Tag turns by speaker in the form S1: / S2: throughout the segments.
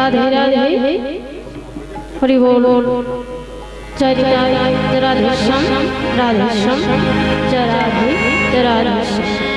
S1: राधे राधे हरि बोल जय राधेश्याम राधेश्याम जय राधे जय राधेश्याम।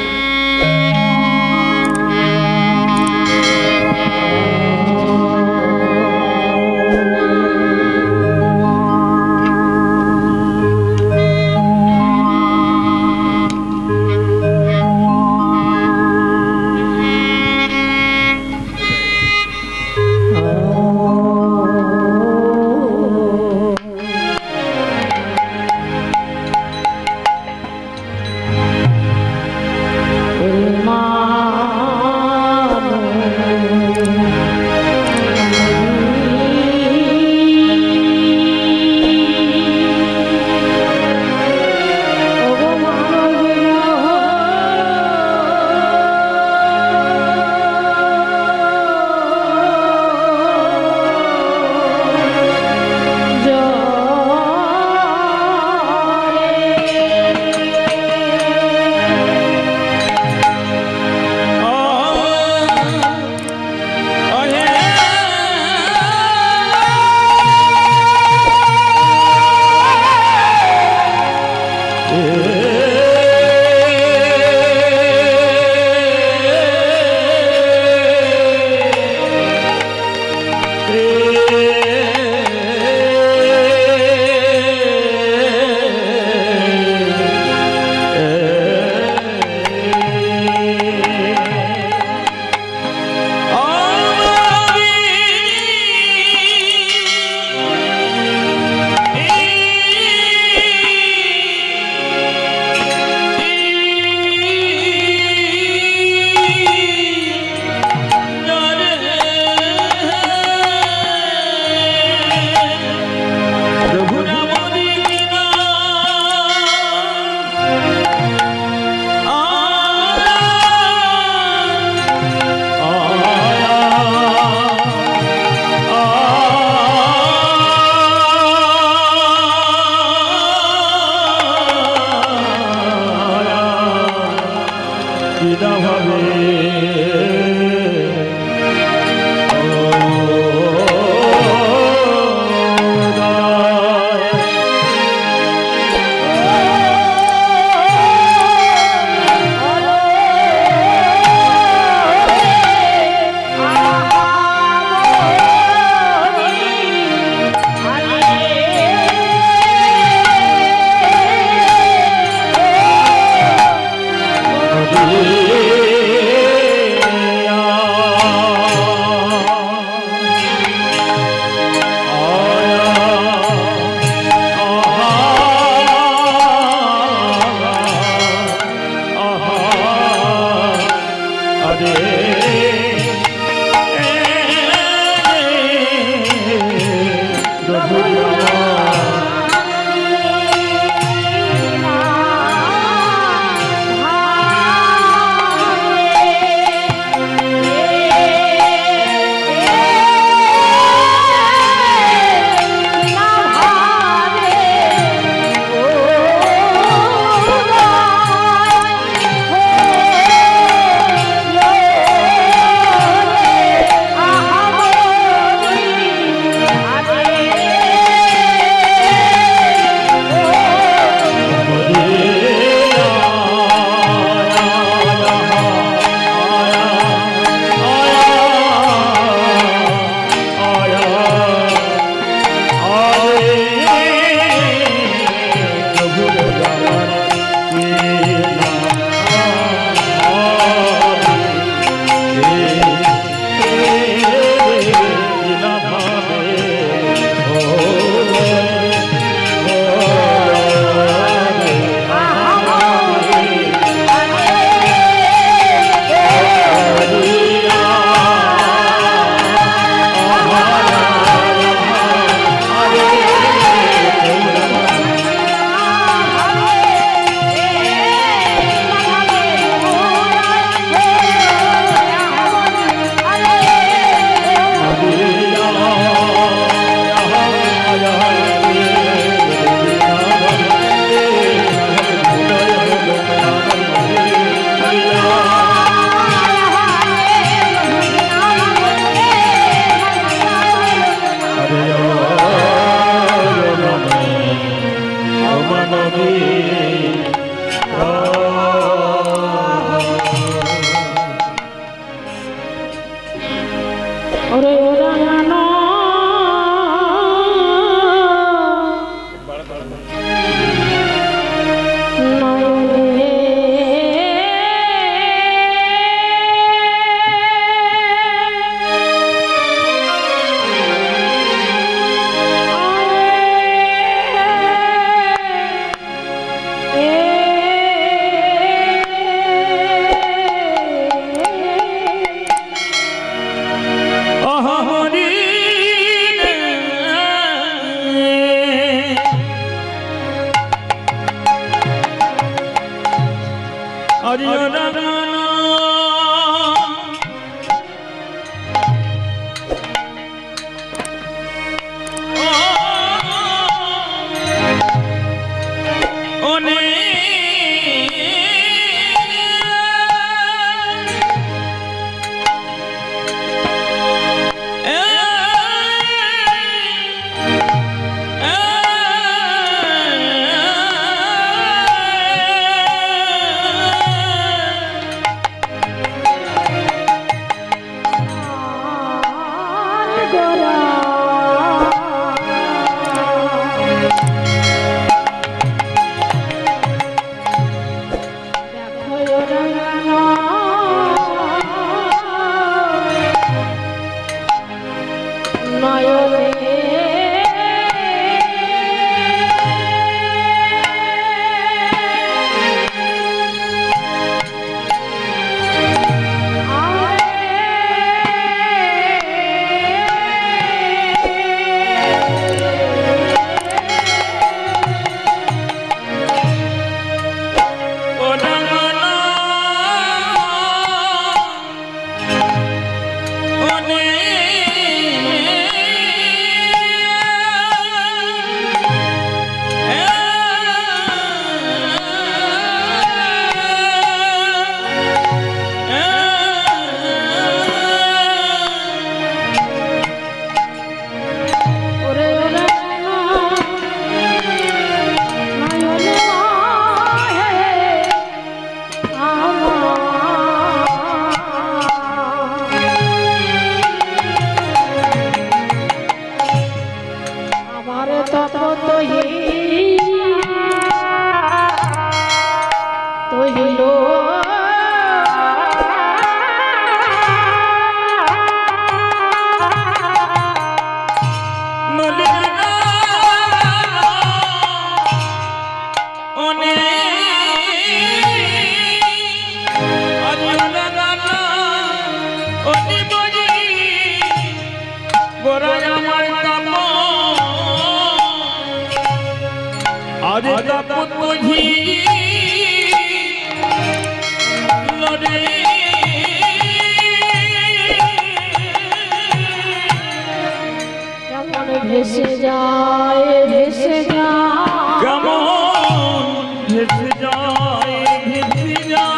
S1: ভেসে যায় ভেসে যায়
S2: কেমন ভেসে যায় ভেসে যায়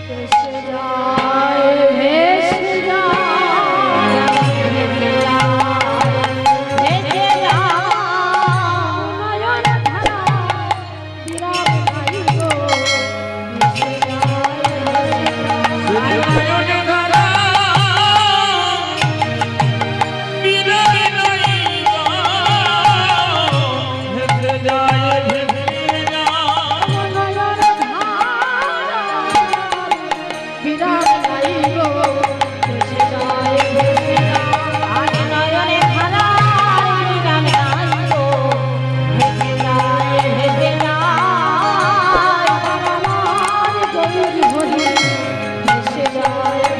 S1: ভেসে যায় ভেসে যায় ভেসে যায় ভেসে যায় নয়ন ধারা বিরাট ভাই গো ভেসে যায় ভেসে যায়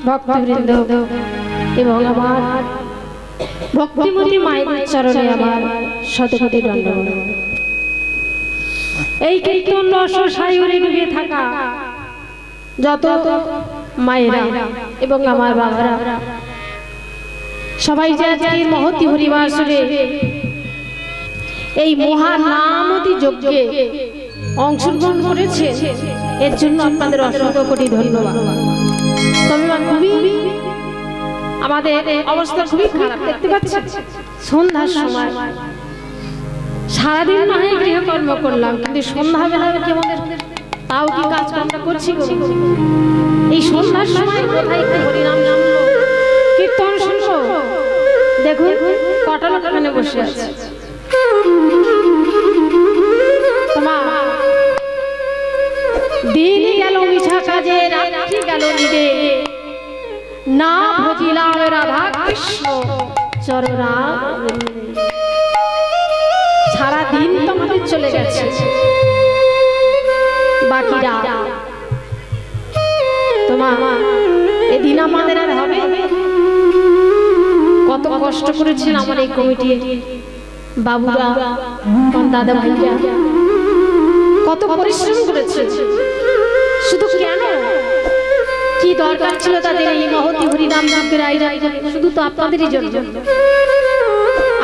S1: ভক্তবৃন্দ এবং আমার ভক্তিমতী মায়ের চরণে আমার শতকোটি দণ্ডবত। এই কীর্তন রস সায়রে ডুবে থাকা যত মায়েরা এবং আমার বাবারা সবাই যে আজকে মহতি হরিবাসরে এই মহানামতি যজ্ঞে অংশগ্রহণ করেছে, এর জন্য আপনাদের অসংখ্য কোটি ধন্যবাদ। তবে আমাদের অবস্থা খুবই খারাপ, দেখতে পাচ্ছেন সন্ধ্যার সময় সারাদিন না হয় গৃহকর্ম করলাম, কিন্তু সন্ধ্যাবেলা কি আমাদের তাও কি কাজকর্ম করছি? এই সন্ধ্যার সময় কোথায় একটু হরিনাম শুনবো, কীর্তন শুনবো? দেখুন কটা লোক এখানে বসে আছে। দিন গেল মিছা কাজে, রাত্রি গেল নিদে, না ভজিলাম রাধা কৃষ্ণ চরণা। সারা দিন তো আমাদের চলে গেছে, বাকিরা তোমার এদিন আমাদের আর হবে? কত কষ্ট করেছেন আমার এই কমিটি বাবুরা, দাদা ভাইয়া, কত পরিশ্রম করেছে। শুধু কেন, কি দরকার ছিল তাদের এই মহতি হরিনাম যজ্ঞের আয়োজন? শুধু তো আপনাদেরই জন্য,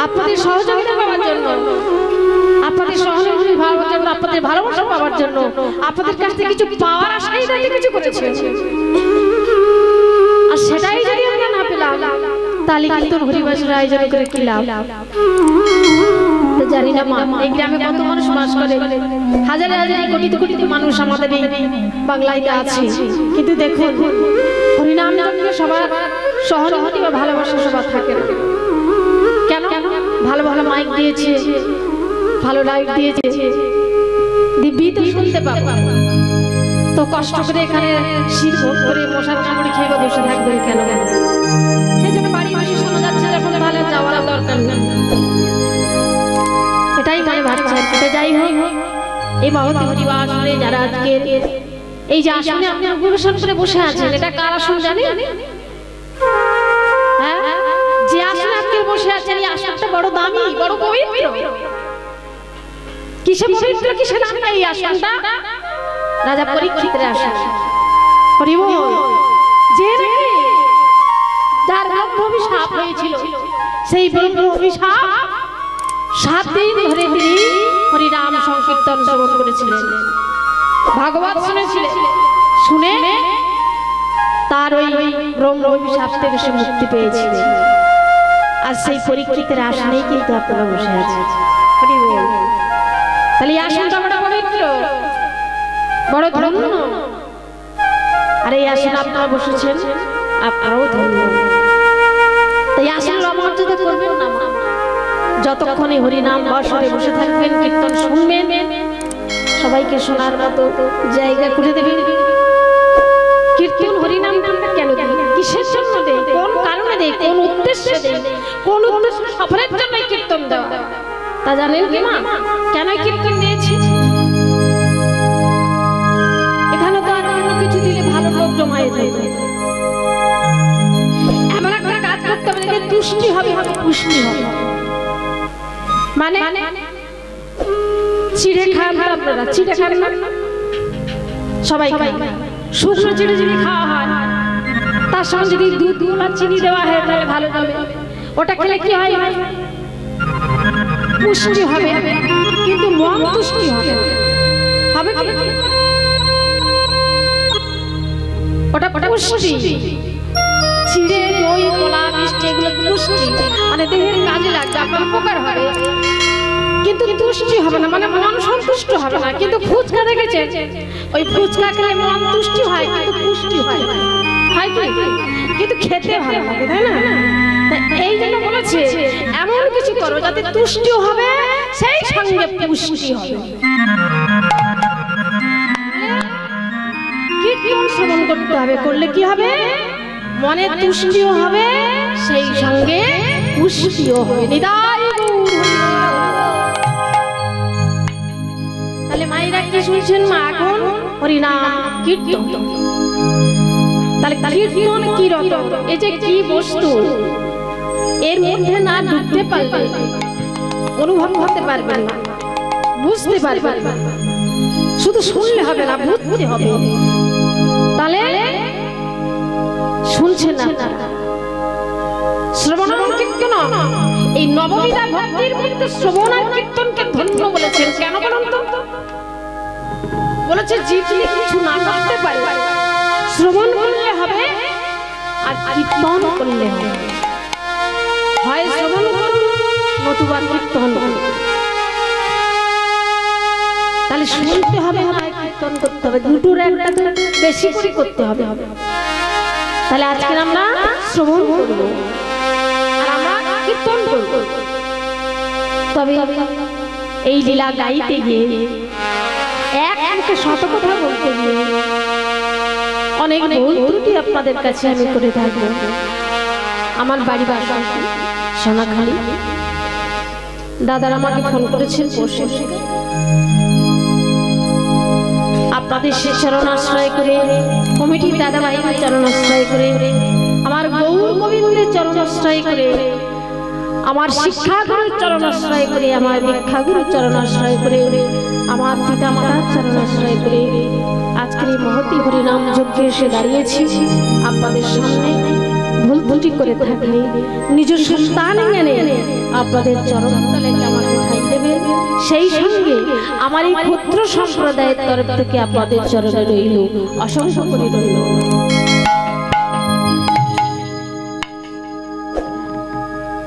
S1: আপনাদের সহযোগিতা পাওয়ার জন্য, আপনাদের সহানুভূতি পাওয়ার জন্য, আপনাদের ভালোবাসা পাওয়ার জন্য, আপনাদের কাছ থেকে কিছু পাওয়ার আশাই তাতে কিছু করেছে। আর সেটাই যদি আমরা না পেলাম, তাহলে কিন্তু হরিবাসের আয়োজন করে কি লাভ? জানি না মা, এই গ্রামে কত মানুষ বাস করে, হাজারে হাজারে কোটিতে কোটিতে মানুষ আমাদের এই বাংলায় আছে, কিন্তু দেখুন হরিনাম যজ্ঞে সবার সহানুভূতি বা ভালোবাসা সবার থাকে না। কেন? ভালো ভালো মাইক দিয়েছে, ভালো লাইট দিয়েছে, দিব্যি তো শুনতে পাবো, তো কষ্ট করে এখানে শীত ভোগ করে মশার কামড়ে খেয়ে বসে থাকবেন কেন? সেই জন্য বাড়ি বসে শোনা যাচ্ছে যখন, তাহলে যাওয়ার দরকার নেই, এটাই মনে ভাবছে। যাই হোক, এই মহতি হরিবাসরে যারা আজকে এই যে আসনে আপনি পরিবেশন করে বসে আছেন, এটা কার আসন জানেন? হ্যাঁ, যে আসনে আপনি বসে আছেন এই আসনটা বড় দামি, বড় পবিত্র। কিসে পবিত্র, কিসে দামি এই আসনটা? রাজা পরীক্ষিতের আসন। হরি বল। যে যার ব্রহ্মভিশাপ হয়েছিল, সেই ব্রহ্মভিশাপ 7 দিন ধরে তিনি হরিনাম সংকীর্তন শ্রবণ করেছিলেন, ভাগবত শুনেছিলেন, শুনে তার ওই ব্রহ্মভিশাপ থেকে সে মুক্তি পেয়েছিলেন। আর সেই পরীক্ষিতের আসনেই কিন্তু আপনারা বসে আছেন। হরি বল। তাহলে এই আসনটা বড় পবিত্র, বড় ধন্য। আর এই আসনে আপনারা বসেছেন, আপনারাও ধন্য। তাই আসনের অমর্যাদা করবেন না। যতক্ষণে হরিনাম বর্ষণে বসে থাকবেন, কীর্তন শুনবেন, সবাইকে শোনার মতো জায়গা করে দেবেন। কীর্তন হরিনাম কেন দেয়, কিসের জন্য দেয়, কোন কারণে দেয়, কোন উদ্দেশ্যে দেয়, কোন উদ্দেশ্য সফলের জন্য কীর্তন দেওয়া, তা জানেন কি মা? কেন কীর্তন দিয়েছি? এখানে তো আর অন্য কিছু দিলে ভালো লোক জমায়ে যেত। এমন একটা কাজ করতে হবে যে তুষ্টি হবে, পুষ্টি হবে। মানে চিড়ে খান আপনারা, চিড়ে খান না? সবাই খায়, শুকনো চিড়ে যদি খাওয়া হয়, তার সঙ্গে যদি দুধ আর চিনি দেওয়া হয় তাহলে ভালো যাবে। ওটা খেলে কি হয়? পুষ্টি হবে, কিন্তু মন তুষ্টি হবে। হবে কি? ওটা পুষ্টি। চিড়ে, দই, কলা, মিষ্টি এগুলো পুষ্টি, মানে দেহের কাজে লাগবে, আপনার উপকার হবে, কিন্তু তুষ্টি হবে না, মানে মন সন্তুষ্ট হবে না। কিন্তু ফুচকা দেখেছে, ওই ফুচকা খেলে মন তুষ্টি হয়, কিন্তু পুষ্টি হয় কি? কিন্তু খেতে ভালো লাগে, তাই না? এই জন্য বলেছে এমন কিছু করো যাতে তুষ্টি হবে, সেই সঙ্গে পুষ্টি হবে। কীর্তন শ্রবণ করতে হবে, করলে কি হবে? মনে তুষ্টিও হবে, সেই সঙ্গে পুষ্টিও হবে। নিতাই গৌর। তাহলে মায়েরা কি শুনছেন মা? এখন হরিনাম কীর্তন। তাহলে কীর্তন কি রতন, এই যে কি বস্তু, এর মধ্যে না ঢুকতে পারবে অনুভব করতে পারবেন না, বুঝতে পারবেন না, শুধু শুনলে হবে না, বুঝতে হবে। তাহলে শুনছেন না শ্রবণ কীর্তন, এই নববিধা ভক্তির মধ্যে শ্রবণ আর কীর্তনকে ধন্য বলেছেন। কেন বলুন তো? বলেছে জীব যদি কিছু না করতে পারে, শ্রবণ করলে হবে আর কীর্তন করলে হবে। হয় শ্রবণ করুন নতুবা কীর্তন করুন। তাহলে শুনতে হবে না কীর্তন করতে হবে, দুটোর একটা তো বেশি করে করতে হবে। তাহলে আজকে আমরা শ্রবণ করব আর আমরা কীর্তন করব। তবে এই লীলা গাইতে গিয়ে এক মুখে শত কথা বলতে গিয়ে অনেক ভুল ত্রুটি আপনাদের কাছে আমি করে থাকবো। আমার বাড়ি বাসা সোনাখালি, দাদারা আমাকে ফোন করেছেন বসে, আপনাদের সে চরণাশ্রয় করে, কমিটির দাদা ভাইদের চরণাশ্রয় করে, আমার গৌর গোবিন্দের চরণাশ্রয় করে, আমার শিক্ষাগুরুর চরণাশ্রয় করে, আমার দীক্ষাগুরুর চরণাশ্রয় করে, আমার পিতা মাতার চরণাশ্রয় করে আজকের এই মহতি হরিনাম যজ্ঞে এসে দাঁড়িয়েছি। আপনাদের সামনে ভুল ত্রুটি করে থাকলে নিজ সন্তান জ্ঞানে আপনাদের চরণতলে আমাকে ঠাঁই দেবেন। সেই সঙ্গে আমার এই পুত্র সম্প্রদায়ের তরফ থেকে আপনাদের চরণে রইল অসংখ্য করে রইল।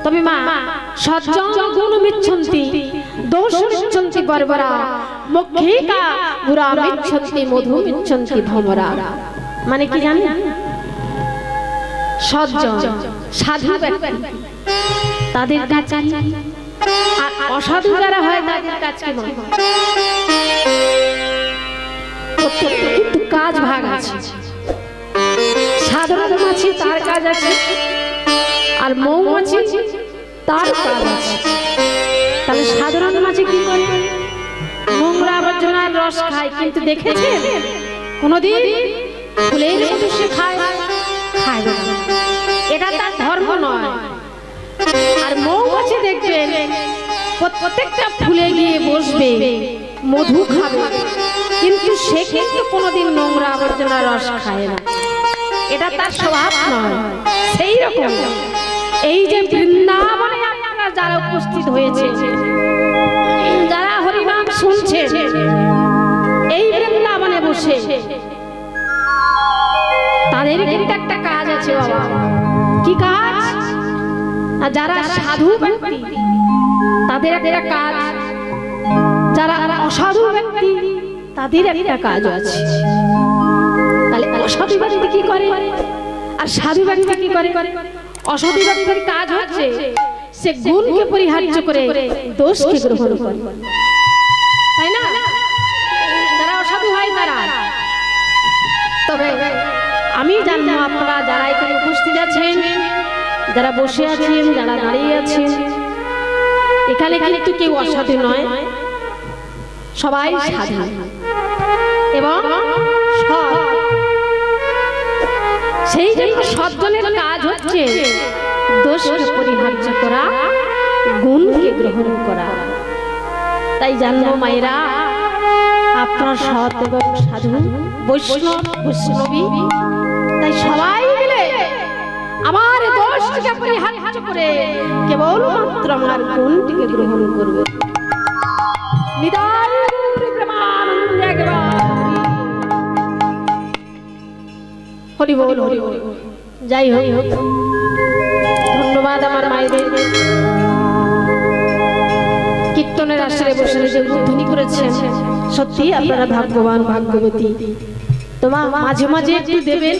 S1: তবে মা সজ্জন গুণ মিচ্ছন্তি দোষ মিচ্ছন্তি বর্বরা মুখ্যিকা গুরা মিচ্ছন্তি মধু মিচ্ছন্তি ভমরা। মানে কি জানেন? সজ্জন সাধু ব্যক্তি তাদের কাছে, আর অসাধু যারা হয় তাদের কাছে কিন্তু কাজ ভাগ আছে। সাধারণ মাছি তার কাজ আছে, আর মৌমাছি তার কাজ আছে। তাহলে সাধারণ মাছি কি করে? নোংরা আবর্জনার রস খায়, কিন্তু দেখেছেন কোনদিন ফুলের মধু সে খায়? খায় না, এটা তার ধর্ম নয়। আর মৌমাছি দেখবেন প্রত্যেকটা ফুলে গিয়ে বসবে, মধু খাবে, কিন্তু সে কিন্তু কোনোদিন নোংরা আবর্জনার রস খায় না, এটা তার স্বভাব নয়। সেই রকম এই যে বৃন্দাবনে আপনারা যারা উপস্থিত হয়েছে, যারা হরিনাম শুনছে, এই বৃন্দাবনে বসে তাদের কিন্তু একটা কাজ আছে বাবা। কি কাজ? যারা সাধু ব্যক্তি তাদের একটা কাজ, যারা অসাধু ব্যক্তি তাদের একটা কাজ আছে। তাহলে অসাধু ব্যক্তি কি করে আর সাধু ব্যক্তি কি করে? অসাধু ব্যক্তির কাজ হচ্ছে সে গুণকে পরিহার্য করে দোষকে গ্রহণ করে, তাই না? যারা অসাধু হয় তারা। তবে আমি জানবো আপনারা যারা এখানে উপস্থিত আছেন, যারা বসে আছেন, যারা দাঁড়িয়ে আছেন, এখানে কিন্তু কেউ অসাধু নয়, সবাই সাধু এবং সৎ। সেই জন্য সজ্জনের কাজ হচ্ছে দোষকে পরিহার্য করা, গুণকে গ্রহণ করা। তাই জানবো মায়েরা, আপনারা সৎ এবং সাধু, বৈষ্ণব বৈষ্ণবী, তাই সবাই মিলে আমার দোষকে পরিহার্য করে কেবলমাত্র আমার গুণটিকে গ্রহণ করবে। হরি বল, হরি বল। যাই হোক, ধন্যবাদ আমার মায়েদের। কীর্তনের আশ্রয়ে বসে যে ধ্বনি করেছেন, সত্যি আপনারা ভাগ্যবান ভাগ্যবতী। তোমার মাঝে মাঝে একটু দেবেন,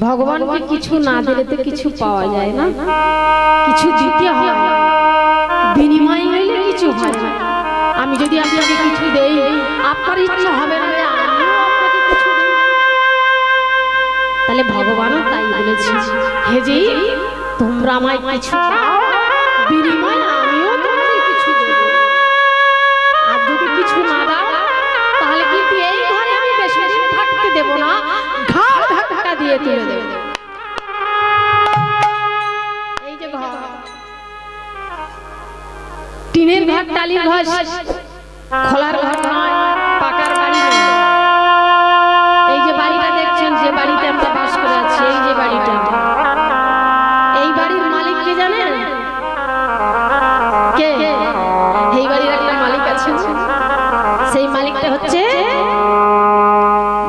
S1: ভগবানকে কিছু না দিলে তো কিছু পাওয়া যায় না, কিছু দিতে হয়, বিনিময় হইলে কিছু হয় না। আমি যদি আপনাকে কিছু দেই, আপনার ইচ্ছা হবে না আমিও আপনাকে কিছু দেই। তাহলে ভগবানও তাই বলেছে, হে জি তোমরা আমায় কিছু দাও, বিনিময় আমিও তোমাদের কিছু দেব। আর যদি কিছু না দাও তাহলে কিন্তু এই ঘরে আমি বেশি দিন থাকতে দেব না, ঘাড় ধাক্কা দিয়ে টিনের ঘর, টালির ঘর, খোলার ঘর নয়, পাকার বাড়ি নয়। এই যে বাড়িটা দেখছেন, যে বাড়িতে আমরা বাস করে আছি, এই যে বাড়িটা, এই বাড়ির মালিক কে জানেন? কে? এই বাড়ির একটা মালিক আছে, সেই মালিকটা হচ্ছে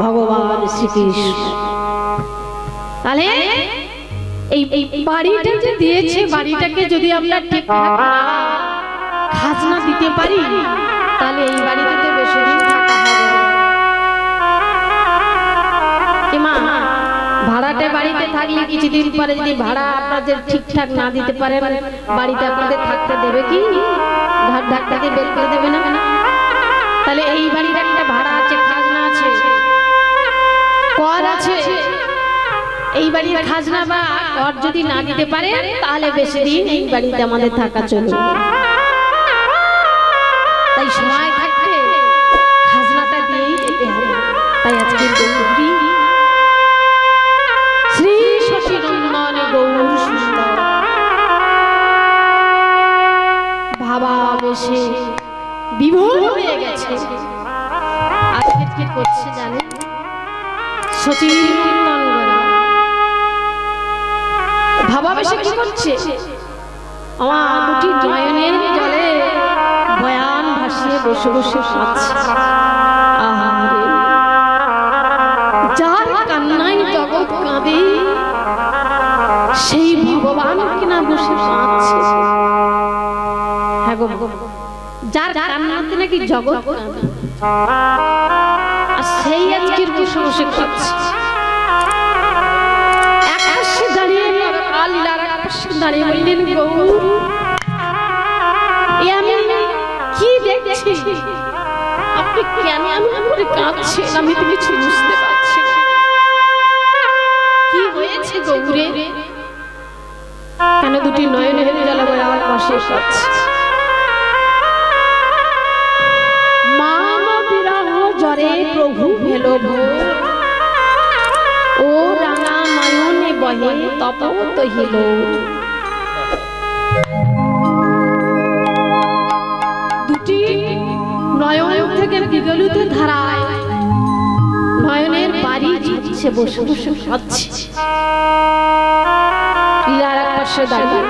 S1: ভগবান শ্রীকৃষ্ণ। তাহলে এই বাড়িটা যে দিয়েছে, বাড়িটাকে যদি আমরা ঠিকঠাক খাজনা দিতে পারি, তাহলে এই বাড়িতে তো বেশি দিন থাকা হবে না। কি মা, ভাড়াটে বাড়িতে থাকলে কিছুদিন পরে যদি ভাড়া আপনাদের ঠিকঠাক না দিতে পারেন, বাড়িতে আপনাদের থাকতে দেবে কি? ঘর ধাক্কা দিয়ে বের করে দেবে না? তাহলে এই বাড়ির একটা ভাড়া আছে, খাজনা আছে, কর আছে। এই বাড়ির খাজনা বা কর যদি না দিতে পারে, তাহলে বেশি দিন এই বাড়িতে আমাদের থাকা চলবে। তাই সময় থাকতে খাজনাটা দিয়েই যেতে হবে। তাই আজকে গৌরী শ্রী শশী নন্দন গৌর সুন্দর ভাবাবেশে বিভোর হয়ে গেছে। আজকে কি করছে জানেন? শশী নন্দন ভাবাবেশে কি করছে? আমার দুটি নয়নের জলে বয়ান ভাসিয়ে বসে বসে কাঁদছে। আহারে, যার কান্নায় জগৎ কাঁদে, সেই ভগবান কিনা বসে কাঁদছে। হ্যাঁ গো, যার কান্নাতে নাকি জগৎ কাঁদে, আর সেই আজকের বসে বসে কাঁদছে। এক পাশে দাঁড়িয়ে লীলার এক পাশে দাঁড়িয়ে বললেন, গৌর, আমি কি দেখছি? আপনি কেন এমন করে কাঁদছেন? আমি তো কিছু বুঝতে পারছি না। কি হয়েছে গৌরে? কেন দুটি নয়নের জলে আমার পাশে কাঁদছে? মান বিরহ জ্বরে প্রভু ভেল ভোর, ও রাঙা নয়নে বহে তপত হিল। দুটি নয়ন থেকে বিগলিত ধারায় নয়নের বাড়ি যাচ্ছে, বসে বসে কাঁদছে। লীলার এক পাশে দাঁড়িয়ে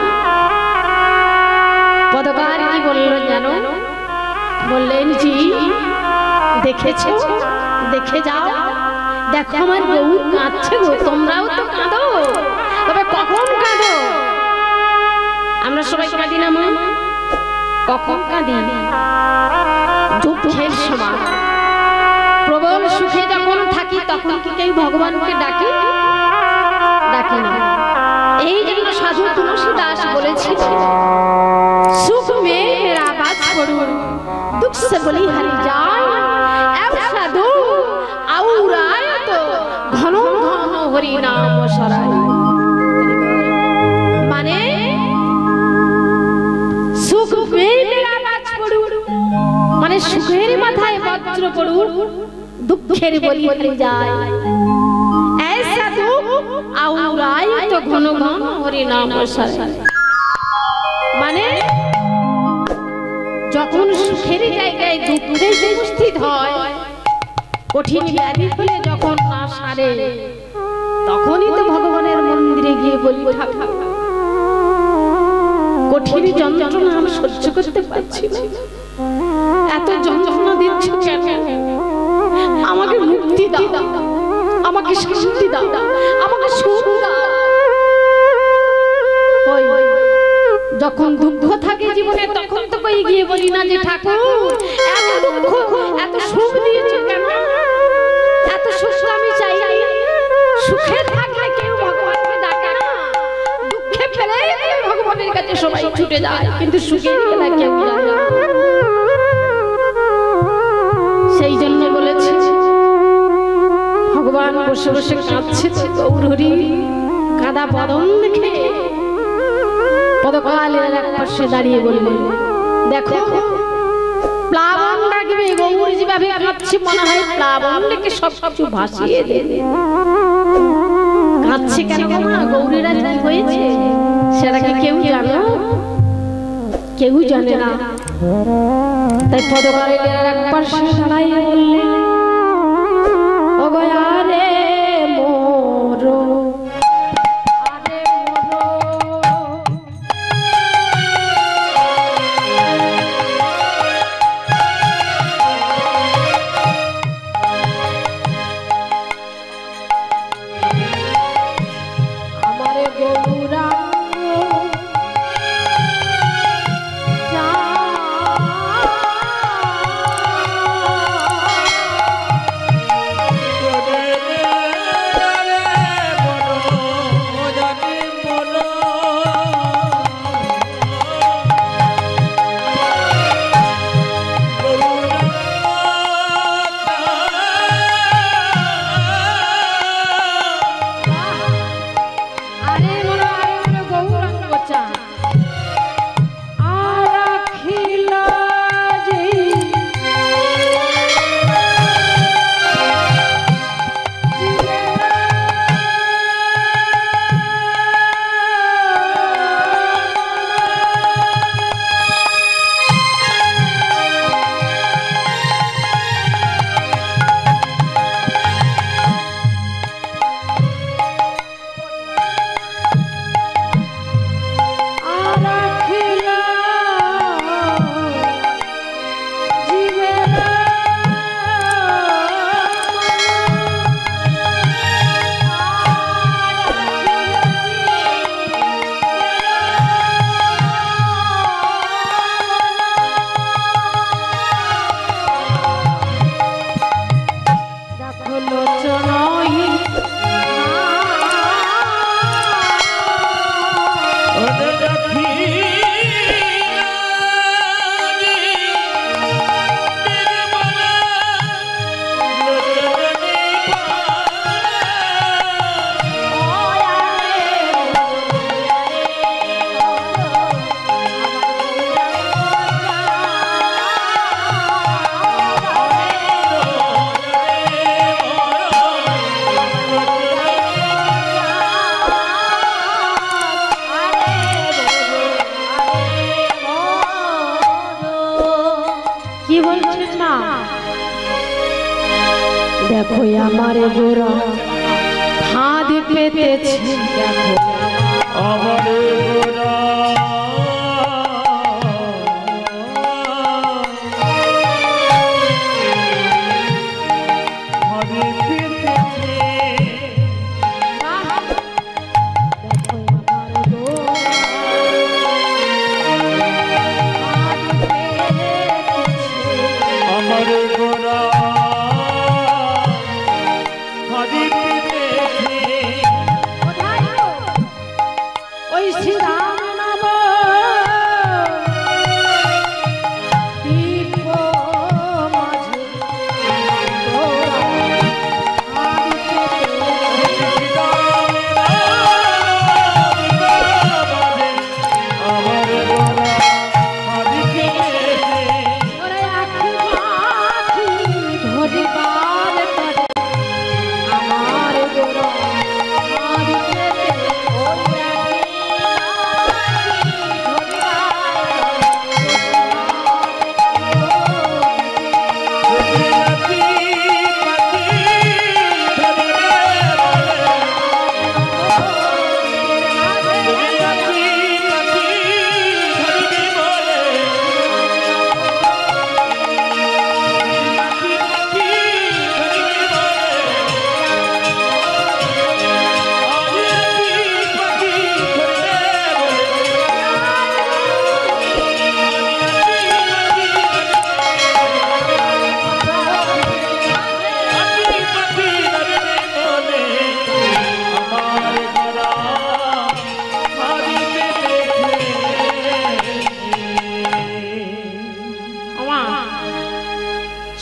S1: পদকার কি বলল জানো? বললেন, জি দেখেছ, দেখে যাও, দেখো আমার গৌর কাঁদছে গো, তোমরাও তো কাঁদো, তবে কখন কাঁদো? আমরা সবাই কাঁদি না মা? কখন কাঁদি? দুঃখের সময়। প্রবল সুখে যখন থাকি, তখন কি কেউ ভগবানকে ডাকি? ডাকি না। এই জন্য সাধু তুলসী দাস বলেছিল, সুখ মে মেরা বাজ পড়ু, দুঃখ সে বলি হারি যায়, এব সাধু আউরায় তো ঘন ঘন হরি নাম সরাই। মানে সুখ মে মেরা বাজ পড়ু, মানে সুখের মাথায় বজ্র পড়ু, দুঃখের বলি হারি যায়, ऐसा दुख आउराय तो घन घन हरि नाम सराय। মানে যখন সুখের জায়গায় দুঃখের উপস্থিত হয়, কঠিন ব্যাধি হলে যখন না সারে, তখনই তো ভগবানের মন্দিরে গিয়ে বলি, ঠাকুর কঠিন যন্ত্রণা আমি সহ্য করতে পারছি না, এত যন্ত্রণা দিচ্ছ কেন? আমাকে মুক্তি দাও, আমাকে শান্তি দাও, আমাকে সুখ দাও। যখন দুঃখ থাকে জীবনে, তখন তো কই গিয়ে বলি না যে ঠাকুর এত দুঃখ, এত সুখ দিয়েছো কেন? এত সুখ আমি চাই। সুখে থাকলে কেউ ভগবানকে ডাকে না, দুঃখে ফেলে ভগবানের কাছে সবাই ছুটে যায়, কিন্তু সুখের বেলা কেউ যায় না। সেই জন্য বলেছি, ভগবান বসে বসে কাঁদছে, গৌরহরি কাঁদা বদন দেখে পদকালের এক পাশে দাঁড়িয়ে বললেন, দেখো প্লাবন ডাকবে। গৌর যেভাবে কাঁদছে, মনে হয় প্লাবন ডেকে সব কিছু ভাসিয়ে দেবে। কাঁদছে কেন? গৌরেরা কি হয়েছে সেটা কি কেউ জানো? কেউ জানে না। তাই পদকালীন একবার সে দাঁড়াইয়ে বললেন, ও গো আরে মোরো, আরে মোরো, আমারে গৌরাঙ্গ দেখো আমার গোরা ফাঁদ পেতেছে, দেখো
S2: আমার গোরা ফাঁদ পেতেছে,
S1: দেখো আমার গোরা ফাঁদ পেতেছে,
S2: আমার গোরা
S1: ওই শ্রীরাম নাম দীপ মাঝে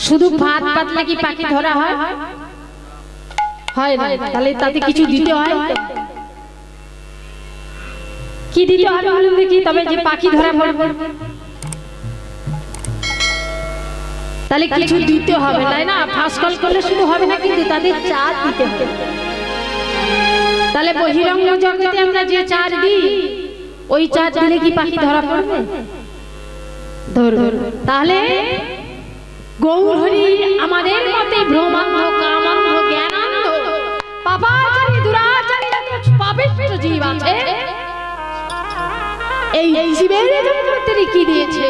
S1: শুধু ভাত পাতলে কি পাখি ধরা হয়? হয় না। তাহলে তাতে কিছু দিতে হয়, কি দিতে হবে বলুন দেখি, তবে যে পাখি ধরা পড়বে তাহলে কিছু দিতে হবে, তাই না? ফাঁস কল করলে শুধু হবে না, কিন্তু তাদের চার দিতে হবে। তাহলে বহিরঙ্গ জগতে আমরা যে চার দিই, ওই চার দিলে কি পাখি ধরা পড়বে? তাহলে গৌরহরি আমাদের মতে ব্রহ্মান্ধ কামান্ধ জ্ঞানান্ধ পাপাচারী দুরাচারী যত পাপিষ্ঠ জীব আছে এই জীবের জন্য তিনি কি দিয়েছে